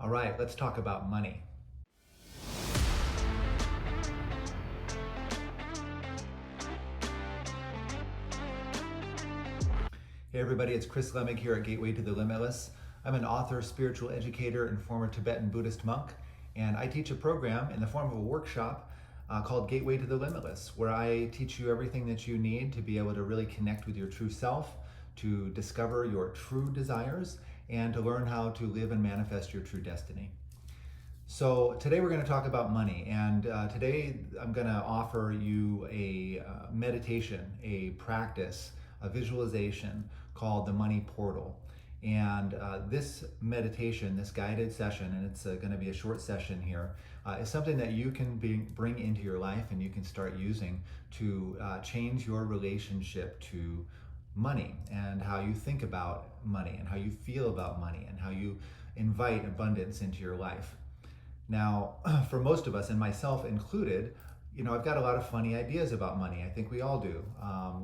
All right, let's talk about money. Hey everybody, it's Chris Lemig here at Gateway to the Limitless. I'm an author, spiritual educator, and former Tibetan Buddhist monk, and I teach a program in the form of a workshop called Gateway to the Limitless, where I teach you everything that you need to be able to really connect with your true self, to discover your true desires, and to learn how to live and manifest your true destiny. So today we're going to talk about money, and today I'm going to offer you a meditation, a practice, a visualization called the Money Portal. And this meditation, this guided session, and it's going to be a short session here, is something that you can bring into your life and you can start using to change your relationship to money and how you think about money and how you feel about money and how you invite abundance into your life. Now, for most of us, and myself included, I've got a lot of funny ideas about money. I think we all do.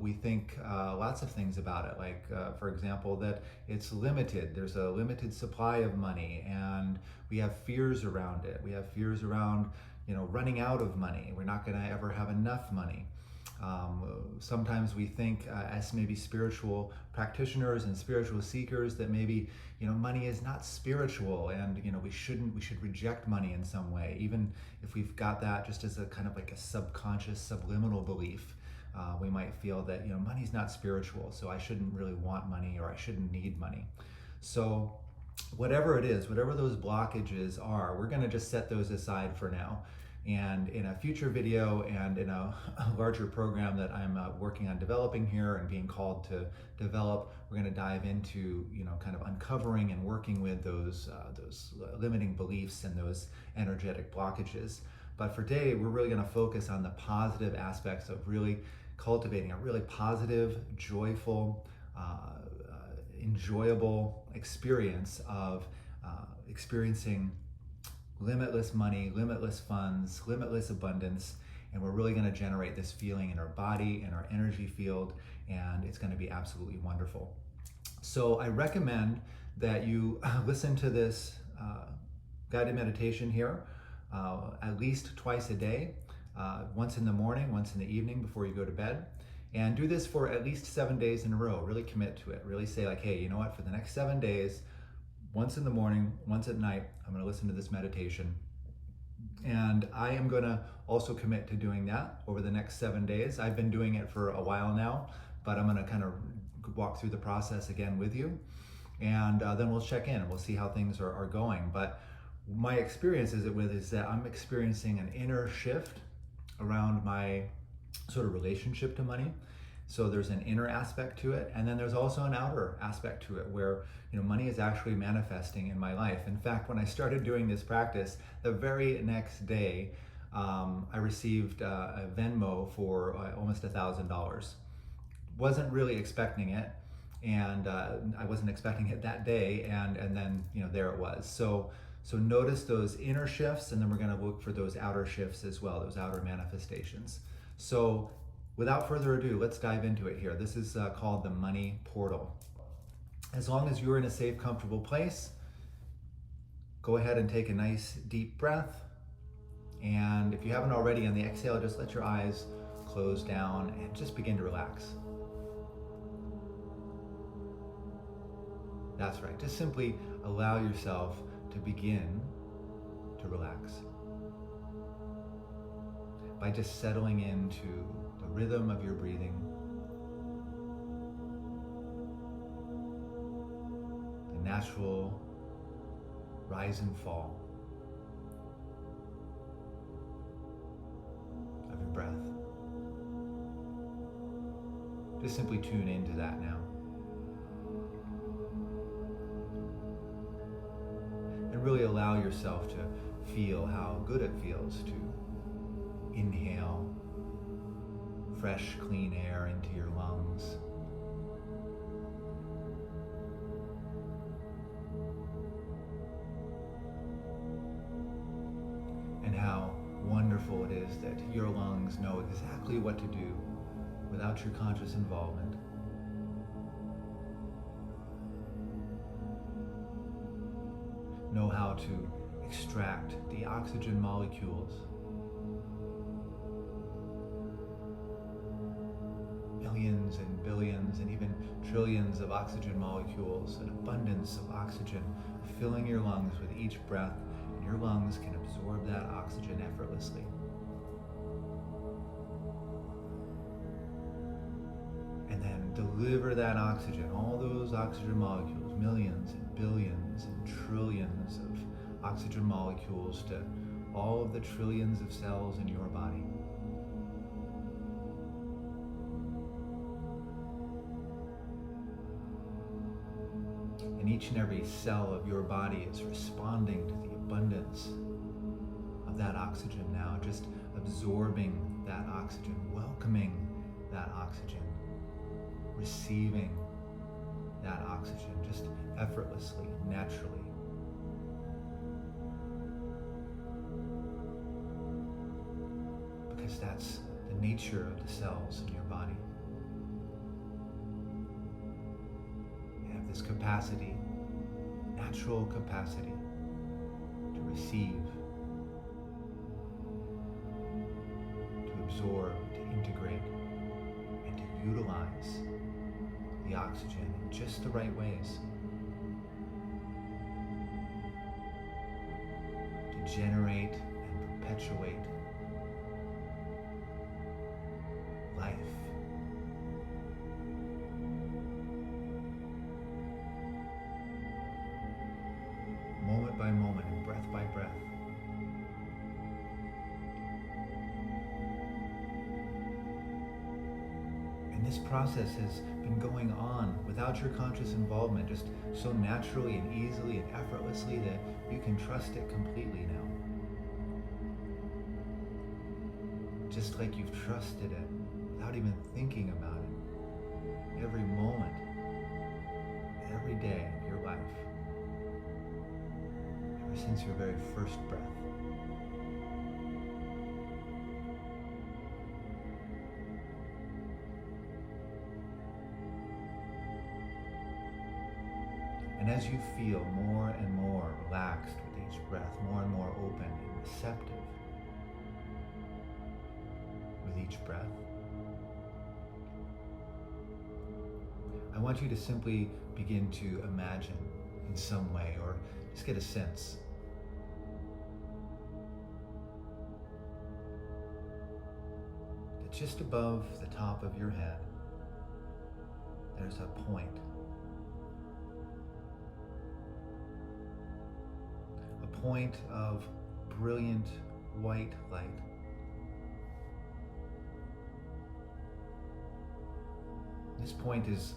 We think lots of things about it, like, for example, that it's limited. There's a limited supply of money, and we have fears around it. We have fears around, running out of money. We're not going to ever have enough money. Sometimes we think as maybe spiritual practitioners and spiritual seekers that maybe money is not spiritual, and we should reject money in some way, even if we've got that just as a kind of like a subconscious subliminal belief. We might feel that money's not spiritual, so I shouldn't really want money, or I shouldn't need money. So whatever it is, whatever those blockages are, we're going to just set those aside for now. And in a future video and in a larger program that I'm working on developing here and being called to develop, we're going to dive into kind of uncovering and working with those limiting beliefs and those energetic blockages. But for today, we're really going to focus on the positive aspects of really cultivating a really positive, joyful, enjoyable experience of experiencing limitless money, limitless funds, limitless abundance, and we're really going to generate this feeling in our body, in our energy field, and it's going to be absolutely wonderful. So I recommend that you listen to this guided meditation here at least twice a day, once in the morning, once in the evening before you go to bed, and do this for at least 7 days in a row. Really commit to it. Really say like, hey, you know what, for the next 7 days, once in the morning, once at night, I'm going to listen to this meditation. And I am going to also commit to doing that over the next 7 days. I've been doing it for a while now, but I'm going to kind of walk through the process again with you. And then we'll check in and we'll see how things are going. But my experience is that I'm experiencing an inner shift around my sort of relationship to money. So there's an inner aspect to it, and then there's also an outer aspect to it where money is actually manifesting in my life. In fact, when I started doing this practice, the very next day, I received a Venmo for almost $1,000. Wasn't really expecting it, and I wasn't expecting it that day, and then there it was. So notice those inner shifts, and then we're going to look for those outer shifts as well, those outer manifestations. So without further ado, let's dive into it here. This is called the Money Portal. As long as you're in a safe, comfortable place, go ahead and take a nice deep breath. And if you haven't already, on the exhale, just let your eyes close down and just begin to relax. That's right. Just simply allow yourself to begin to relax by just settling into the rhythm of your breathing, the natural rise and fall of your breath. Just simply tune into that now. And really allow yourself to feel how good it feels to inhale fresh, clean air into your lungs. And how wonderful it is that your lungs know exactly what to do without your conscious involvement. know how to extract the oxygen molecules. Millions and billions and even trillions of oxygen molecules, an abundance of oxygen filling your lungs with each breath, and your lungs can absorb that oxygen effortlessly. And then deliver that oxygen, all those oxygen molecules, millions and billions and trillions of oxygen molecules, to all of the trillions of cells in your body. And each and every cell of your body is responding to the abundance of that oxygen now, just absorbing that oxygen, welcoming that oxygen, receiving that oxygen just effortlessly, naturally. Because that's the nature of the cells in your body. They have this capacity, natural capacity, to receive, to absorb, to integrate, and to utilize the oxygen in just the right ways to generate and perpetuate life. Moment by moment and breath by breath. And this process has been going on without your conscious involvement, just so naturally and easily and effortlessly that you can trust it completely now. Just like you've trusted it without even thinking about it, every moment, every day of your life, ever since your very first breath. And as you feel more and more relaxed with each breath, more and more open and receptive with each breath, I want you to simply begin to imagine in some way, or just get a sense, that just above the top of your head, there's a point. A point of brilliant white light. This point is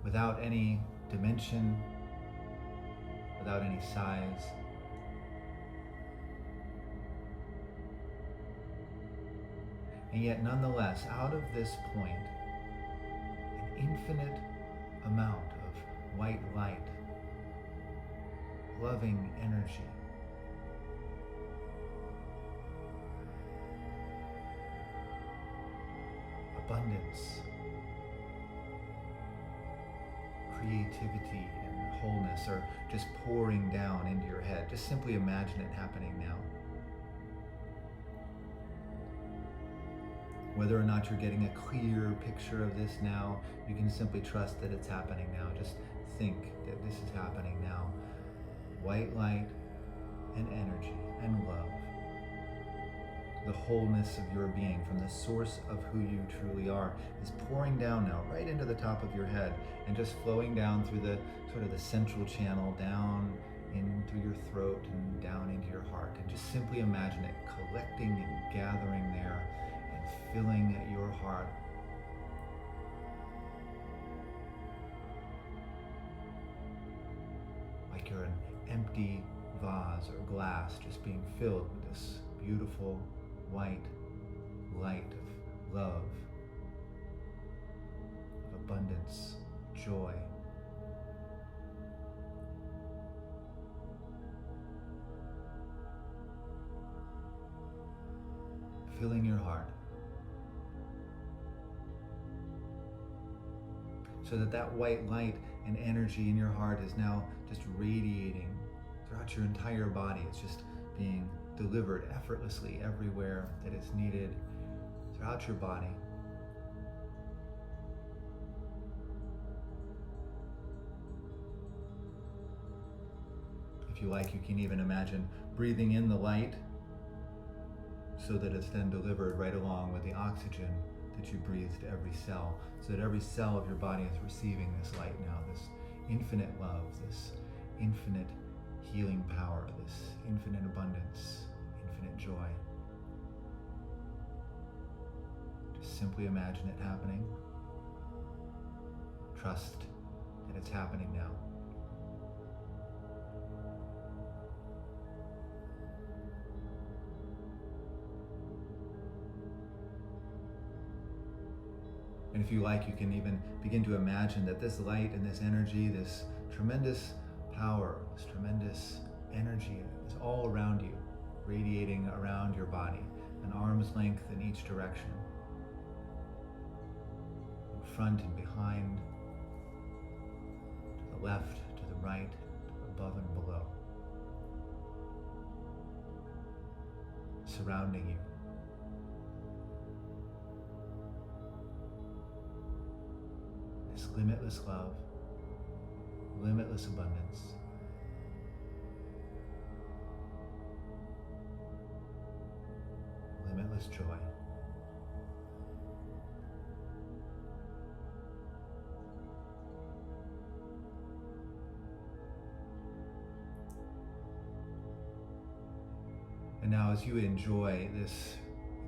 without any dimension, without any size. And yet, nonetheless, out of this point, an infinite amount of white light, loving energy, abundance, creativity, and wholeness are just pouring down into your head. Just simply imagine it happening now. Whether or not you're getting a clear picture of this now, you can simply trust that it's happening now. Just think that this is happening now. White light and energy and love. The wholeness of your being from the source of who you truly are is pouring down now right into the top of your head and just flowing down through the sort of the central channel, down in through your throat and down into your heart. And just simply imagine it collecting and gathering there and filling your heart. Like you're an empty vase or glass just being filled with this beautiful white light of love, of abundance, joy. Filling your heart so that that white light and energy in your heart is now just radiating throughout your entire body. It's just being delivered effortlessly everywhere that is needed throughout your body. If you like, you can even imagine breathing in the light so that it's then delivered right along with the oxygen that you breathe to every cell, so that every cell of your body is receiving this light now, this infinite love, this infinite healing power, this infinite abundance, infinite joy. Just simply imagine it happening. Trust that it's happening now. And if you like, you can even begin to imagine that this light and this energy, this tremendous power, this tremendous energy is all around you, radiating around your body, an arm's length in each direction, in front and behind, to the left, to the right, above and below, surrounding you. Limitless love, limitless abundance, limitless joy. And now as you enjoy this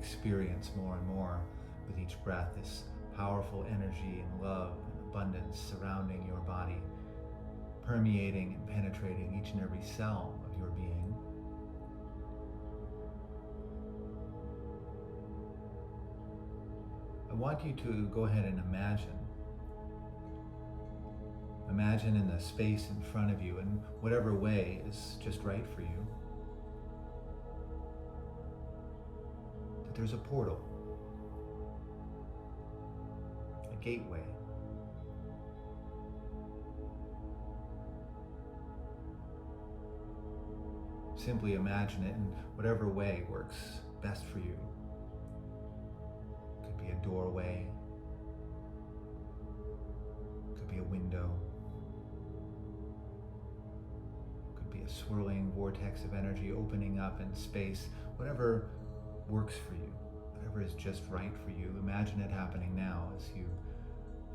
experience more and more with each breath, this powerful energy and love abundance surrounding your body, permeating and penetrating each and every cell of your being. I want you to go ahead and imagine in the space in front of you, in whatever way is just right for you, that there's a portal, a gateway. Simply imagine it in whatever way works best for you. It could be a doorway, it could be a window, it could be a swirling vortex of energy opening up in space. Whatever works for you, whatever is just right for you, imagine it happening now as you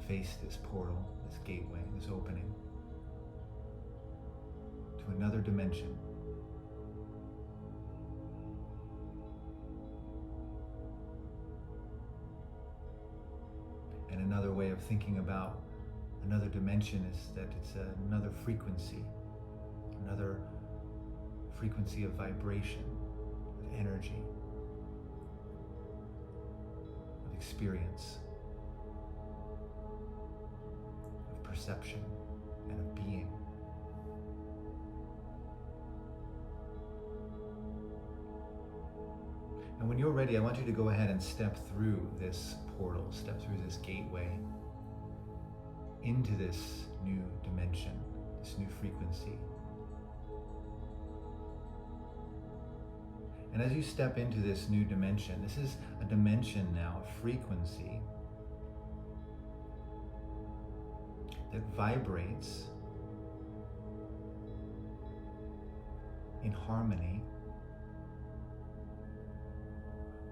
face this portal, this gateway, this opening to another dimension. And another way of thinking about another dimension is that it's another frequency of vibration, of energy, of experience, of perception, and of being. And when you're ready, I want you to go ahead and step through this portal, step through this gateway into this new dimension, this new frequency. And as you step into this new dimension, this is a dimension now, a frequency that vibrates in harmony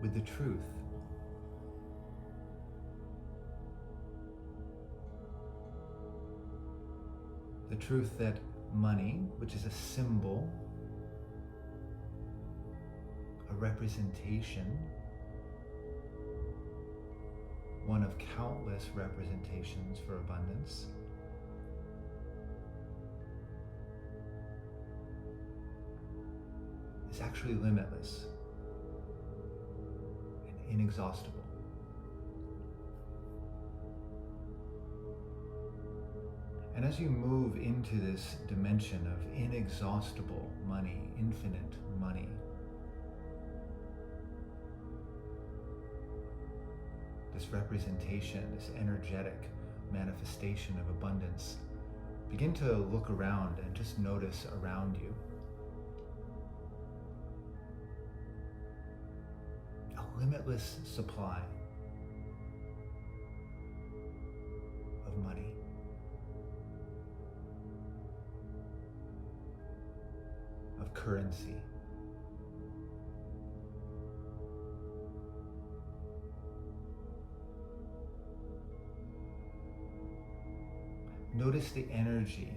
with the truth. The truth that money, which is a symbol, a representation, one of countless representations for abundance, is actually limitless and inexhaustible. And as you move into this dimension of inexhaustible money, infinite money, this representation, this energetic manifestation of abundance, begin to look around and just notice around you. limitless supply of money. Of currency. Notice the energy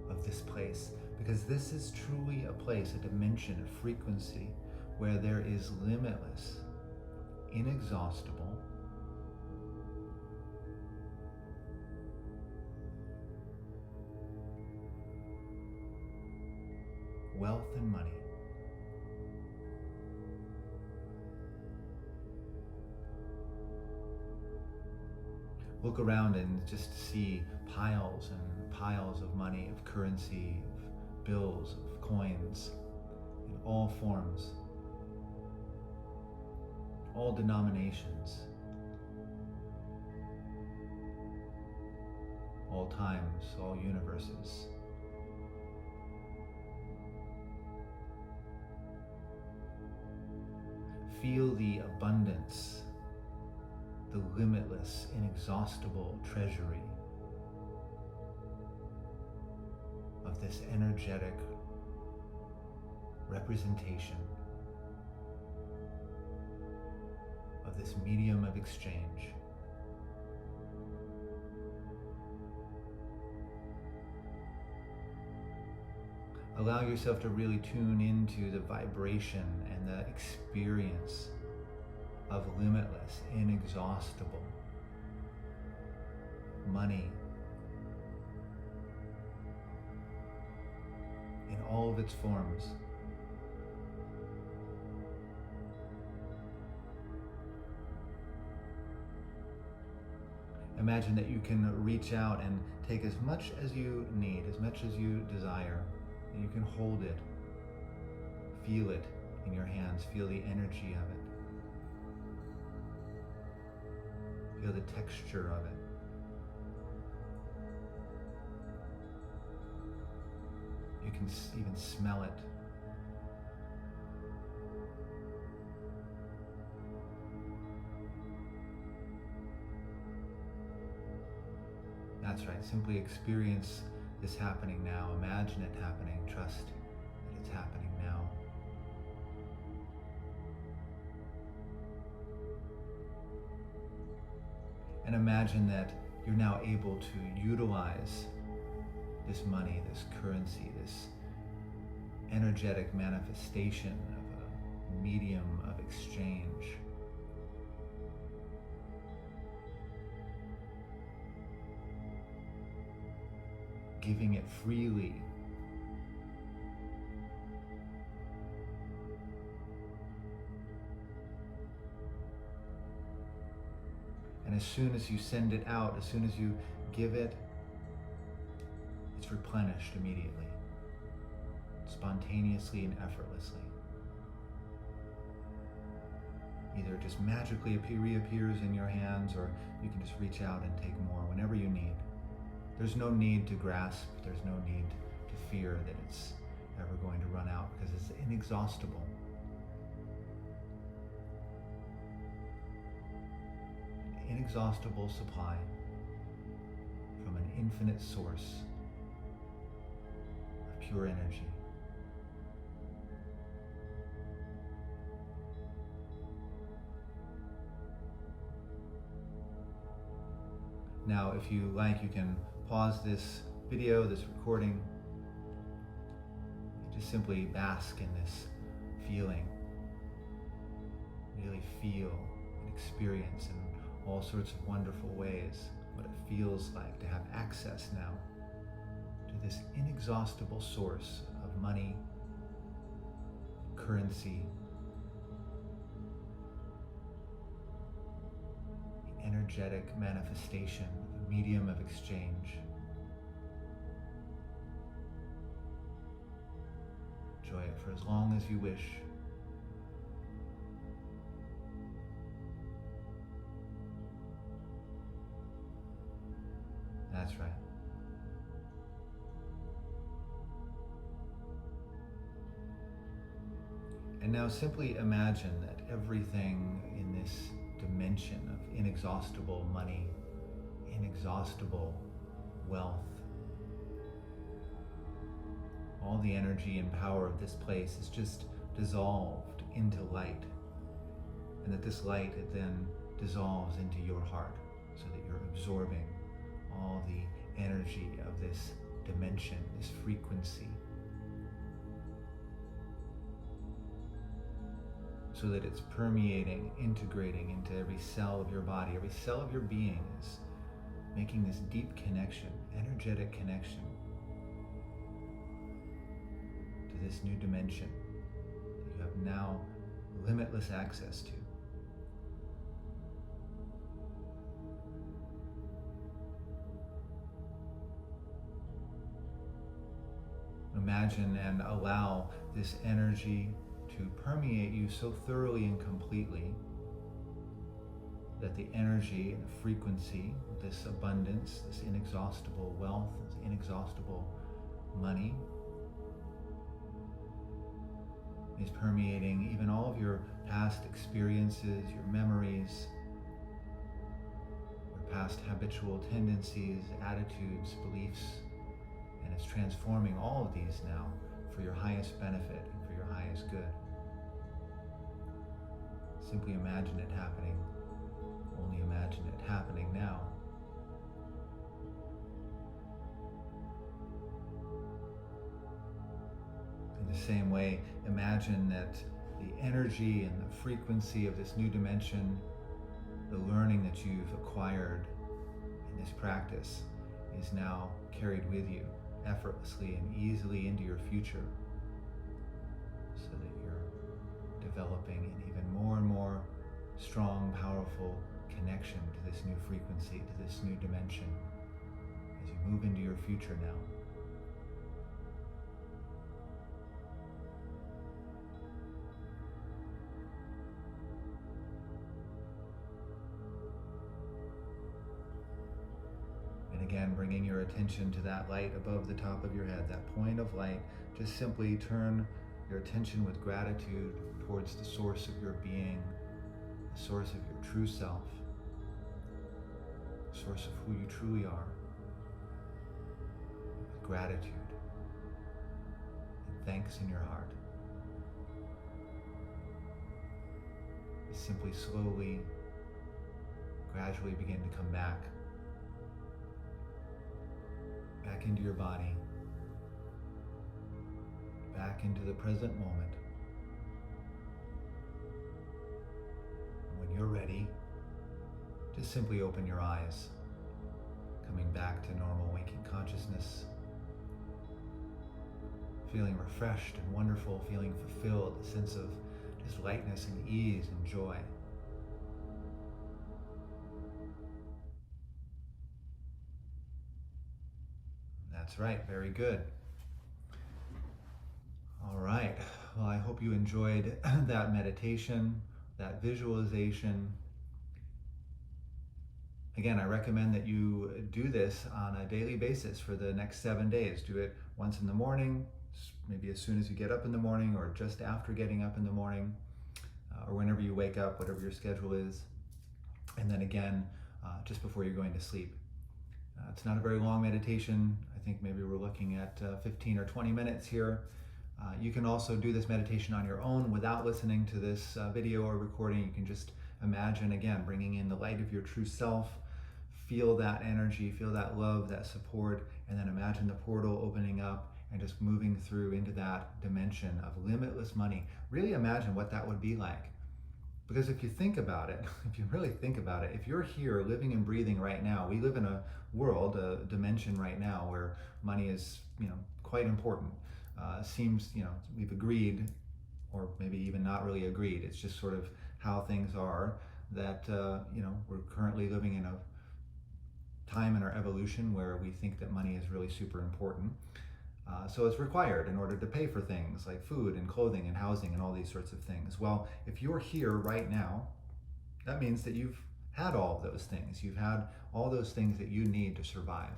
of this place, because this is truly a place, a dimension, a frequency where there is limitless, inexhaustible, wealth and money. Look around and just see piles and piles of money, of currency, of bills, of coins, in all forms, all denominations, all times, all universes. Feel the abundance, the limitless, inexhaustible treasury of this energetic representation of this medium of exchange. Allow yourself to really tune into the vibration and the experience of limitless, inexhaustible money in all of its forms. Imagine that you can reach out and take as much as you need, as much as you desire, and you can hold it, feel it in your hands, feel the energy of it. Feel the texture of it. You can even smell it. That's right, simply experience this happening now. Imagine it happening. Trust that it's happening now. And imagine that you're now able to utilize this money, this currency, this energetic manifestation of a medium of exchange. Giving it freely. And as soon as you send it out, as soon as you give it, it's replenished immediately, spontaneously and effortlessly. Either it just magically reappears in your hands, or you can just reach out and take more whenever you need. There's no need to grasp, there's no need to fear that it's ever going to run out, because it's inexhaustible. Inexhaustible supply from an infinite source of pure energy. Now, if you like, you can pause this video, this recording, and just simply bask in this feeling. Really feel and experience in all sorts of wonderful ways what it feels like to have access now to this inexhaustible source of money, currency, the energetic manifestation of a medium of exchange. Enjoy it for as long as you wish. That's right. And now simply imagine that everything in this dimension of inexhaustible money, inexhaustible wealth, all the energy and power of this place is just dissolved into light. And that this light, it then dissolves into your heart so that you're absorbing all the energy of this dimension, this frequency, so that it's permeating, integrating into every cell of your body. Every cell of your being is making this deep connection, energetic connection to this new dimension that you have now limitless access to. Imagine and allow this energy to permeate you so thoroughly and completely that the energy and the frequency, this abundance, this inexhaustible wealth, this inexhaustible money is permeating even all of your past experiences, your memories, your past habitual tendencies, attitudes, beliefs, and it's transforming all of these now for your highest benefit and for your highest good. Simply imagine it happening. Only imagine it happening now. In the same way, imagine that the energy and the frequency of this new dimension, the learning that you've acquired in this practice, is now carried with you effortlessly and easily into your future, so that you're developing an even more and more strong, powerful connection to this new frequency, to this new dimension, as you move into your future now. Again, bringing your attention to that light above the top of your head, that point of light. Just simply turn your attention with gratitude towards the source of your being, the source of your true self, the source of who you truly are. With gratitude and thanks in your heart. You simply slowly, gradually begin to come back into your body, back into the present moment. And when you're ready, just simply open your eyes, coming back to normal waking consciousness, feeling refreshed and wonderful, feeling fulfilled, a sense of just lightness and ease and joy. That's right, very good. All right, well, I hope you enjoyed that meditation, that visualization. Again, I recommend that you do this on a daily basis for the next 7 days. Do it once in the morning, maybe as soon as you get up in the morning, or just after getting up in the morning, or whenever you wake up, whatever your schedule is. And then again, just before you're going to sleep. It's not a very long meditation. I think maybe we're looking at 15 or 20 minutes here. You can also do this meditation on your own without listening to this video or recording. You can just imagine, again, bringing in the light of your true self, feel that energy, feel that love, that support, and then imagine the portal opening up and just moving through into that dimension of limitless money. Really imagine what that would be like. Because if you think about it, if you really think about it, if you're here living and breathing right now, we live in a world, a dimension right now where money is, quite important. Seems, we've agreed, or maybe even not really agreed. It's just sort of how things are, that, we're currently living in a time in our evolution where we think that money is really super important. So it's required in order to pay for things like food and clothing and housing and all these sorts of things. Well, if you're here right now, that means that you've had all of those things. You've had all those things that you need to survive,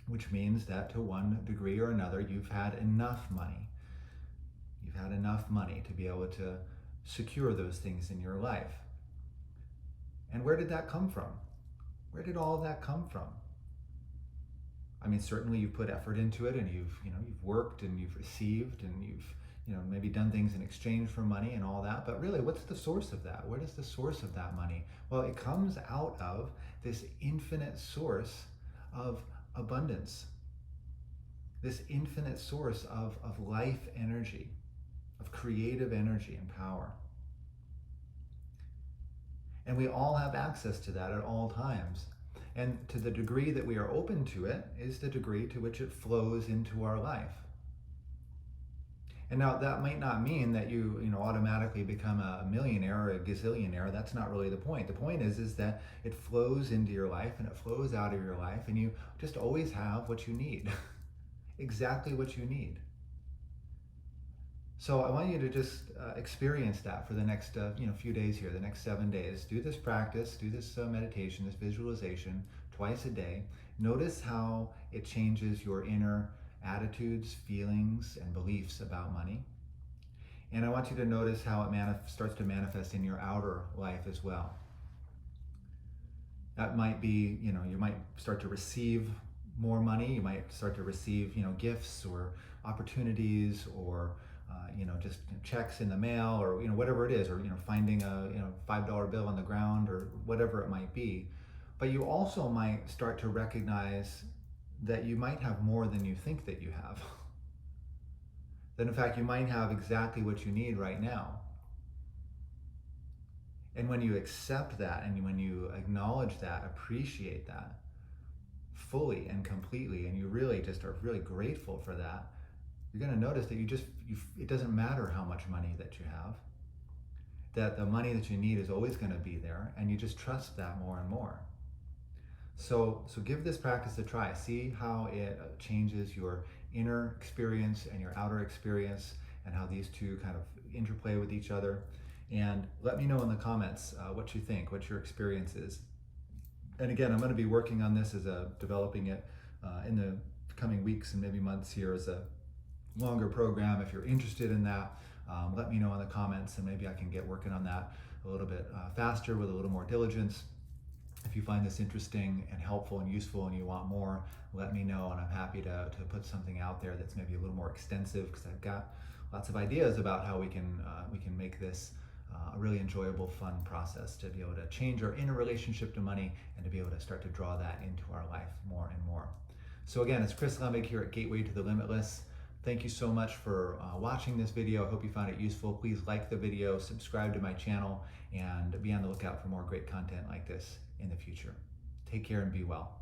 which means that to one degree or another, you've had enough money. You've had enough money to be able to secure those things in your life. And where did that come from? Where did all of that come from? I mean, certainly you've put effort into it, and you've worked, and you've received, and you've maybe done things in exchange for money and all that. But really, what's the source of that? Where does the source of that money? Well, it comes out of this infinite source of abundance, this infinite source of life energy, of creative energy and power. And we all have access to that at all times. And to the degree that we are open to it is the degree to which it flows into our life. And now that might not mean that you automatically become a millionaire or a gazillionaire. That's not really the point. The point is that it flows into your life and it flows out of your life, and you just always have what you need. Exactly what you need. So I want you to just experience that for the next few days here, the next 7 days. Do this practice, do this meditation, this visualization twice a day. Notice how it changes your inner attitudes, feelings, and beliefs about money. And I want you to notice how it starts to manifest in your outer life as well. That might be, you might start to receive more money. You might start to receive, gifts or opportunities, or just checks in the mail, or whatever it is, or finding a $5 bill on the ground, or whatever it might be. But you also might start to recognize that you might have more than you think that you have. That in fact you might have exactly what you need right now. And when you accept that, and when you acknowledge that, appreciate that fully and completely, and you really just are really grateful for that, you're going to notice that it doesn't matter how much money that you have, that the money that you need is always going to be there, and you just trust that more and more. So give this practice a try. See how it changes your inner experience and your outer experience, and how these two kind of interplay with each other. And let me know in the comments what you think, what your experience is. And again, I'm going to be working on this developing it in the coming weeks and maybe months here as a longer program. If you're interested in that, let me know in the comments, and maybe I can get working on that a little bit faster with a little more diligence. If you find this interesting and helpful and useful, and you want more, let me know, and I'm happy to put something out there that's maybe a little more extensive, because I've got lots of ideas about how we can make this a really enjoyable, fun process to be able to change our inner relationship to money, and to be able to start to draw that into our life more and more. So again, it's Chris Lemig here at Gateway to the Limitless. Thank you so much for watching this video. I hope you found it useful. Please like the video, subscribe to my channel, and be on the lookout for more great content like this in the future. Take care and be well.